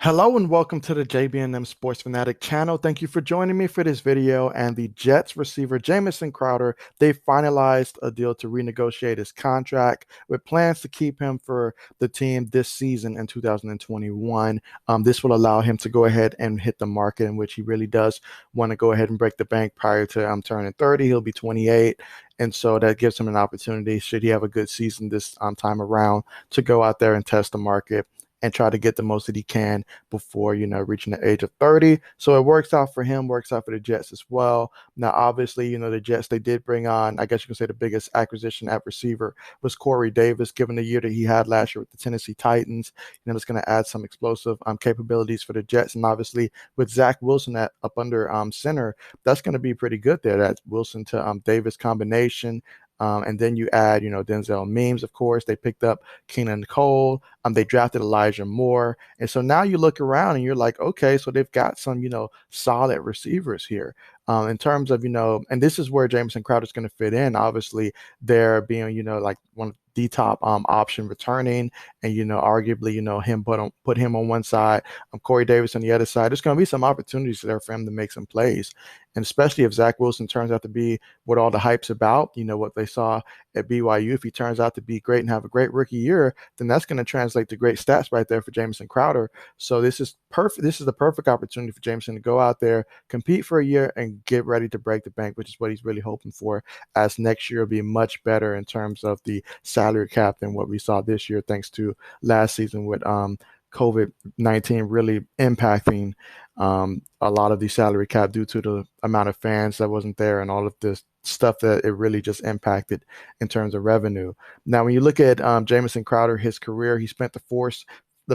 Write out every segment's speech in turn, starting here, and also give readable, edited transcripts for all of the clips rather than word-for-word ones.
Hello and welcome to the JB&M Sports Fanatic channel. Thank you for joining me for this video. And the Jets receiver Jamison Crowder, they finalized a deal to renegotiate his contract with plans to keep him for the team this season in 2021. This will allow him to go ahead and hit the market in which he really does want to go ahead and break the bank prior to turning 30. He'll be 28. And so that gives him an opportunity, should he have a good season this time around, to go out there and test the market and try to get the most that he can before, reaching the age of 30. So it works out for him, works out for the Jets as well. Now, obviously, the Jets, they did bring on, I guess you can say the biggest acquisition at receiver was Corey Davis, given the year that he had last year with the Tennessee Titans. It's going to add some explosive capabilities for the Jets. And obviously, with Zach Wilson up under center, that's going to be pretty good there. That Wilson to Davis combination. And then you add, Denzel Mims, of course. They picked up Keenan Cole. They drafted Elijah Moore. And so now you look around and you're like, okay, so they've got some, solid receivers here. In terms of, and this is where Jamison Crowder is going to fit in. Obviously, they're being, like one of the top option returning, and arguably, him put him on one side, Corey Davis on the other side. There's going to be some opportunities there for him to make some plays, and especially if Zach Wilson turns out to be what all the hype's about, what they saw at BYU. If he turns out to be great and have a great rookie year, then that's going to translate to great stats right there for Jamison Crowder. So this is perfect. This is the perfect opportunity for Jamison to go out there, compete for a year, and get ready to break the bank, which is what he's really hoping for, as next year will be much better in terms of the salary cap than what we saw this year, thanks to last season with COVID-19 really impacting a lot of the salary cap due to the amount of fans that wasn't there and all of this stuff that it really just impacted in terms of revenue. Now, when you look at Jamison Crowder, his career, he spent the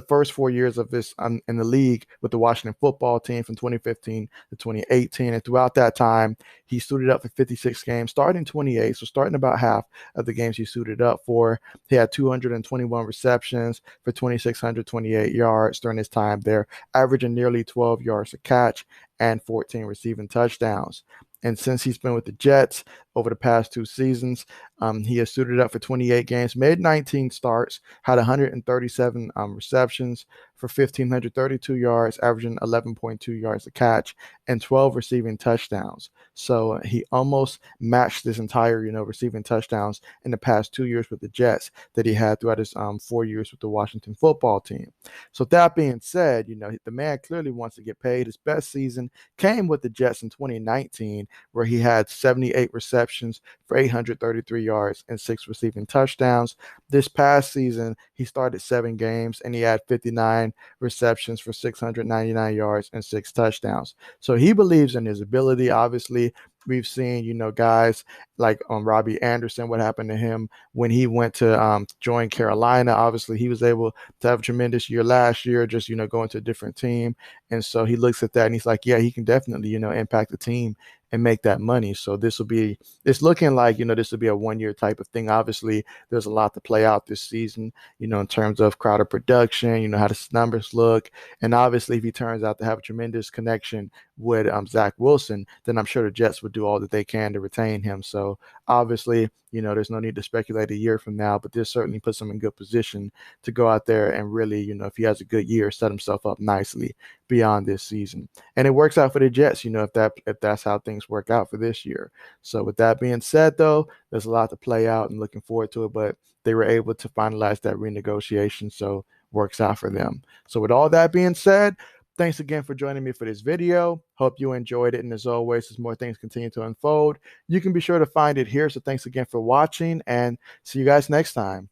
first 4 years of this in the league with the Washington football team from 2015 to 2018. And throughout that time, he suited up for 56 games, starting 28. So starting about half of the games he suited up for. He had 221 receptions for 2,628 yards during his time there, averaging nearly 12 yards a catch and 14 receiving touchdowns. And since he's been with the Jets over the past 2 seasons, he has suited up for 28 games, made 19 starts, had 137 receptions for 1,532 yards, averaging 11.2 yards a catch, and 12 receiving touchdowns. So he almost matched this entire, receiving touchdowns in the past 2 years with the Jets that he had throughout his 4 years with the Washington football team. So that being said, the man clearly wants to get paid. His best season came with the Jets in 2019, where he had 78 receptions for 833 yards and 6 receiving touchdowns. This past season, he started 7 games and he had 59 receptions for 699 yards and 6 touchdowns. So he believes in his ability. Obviously, we've seen, guys like Robbie Anderson, what happened to him when he went to join Carolina. Obviously, he was able to have a tremendous year last year, just, going to a different team. And so he looks at that and he's like, yeah, he can definitely, impact the team and make that money. So it's looking like, this will be a 1 year type of thing. Obviously, there's a lot to play out this season, in terms of Crowder production, how the numbers look. And obviously, if he turns out to have a tremendous connection with Zach Wilson, then I'm sure the Jets would do all that they can to retain him. So obviously, there's no need to speculate a year from now, but this certainly puts him in good position to go out there and really, if he has a good year, set himself up nicely beyond this season. And it works out for the Jets, if that's how things work out for this year. So with that being said, though, there's a lot to play out and looking forward to it, but they were able to finalize that renegotiation, so works out for them. So with all that being said, thanks again for joining me for this video. Hope you enjoyed it. And as always, as more things continue to unfold, you can be sure to find it here. So thanks again for watching and see you guys next time.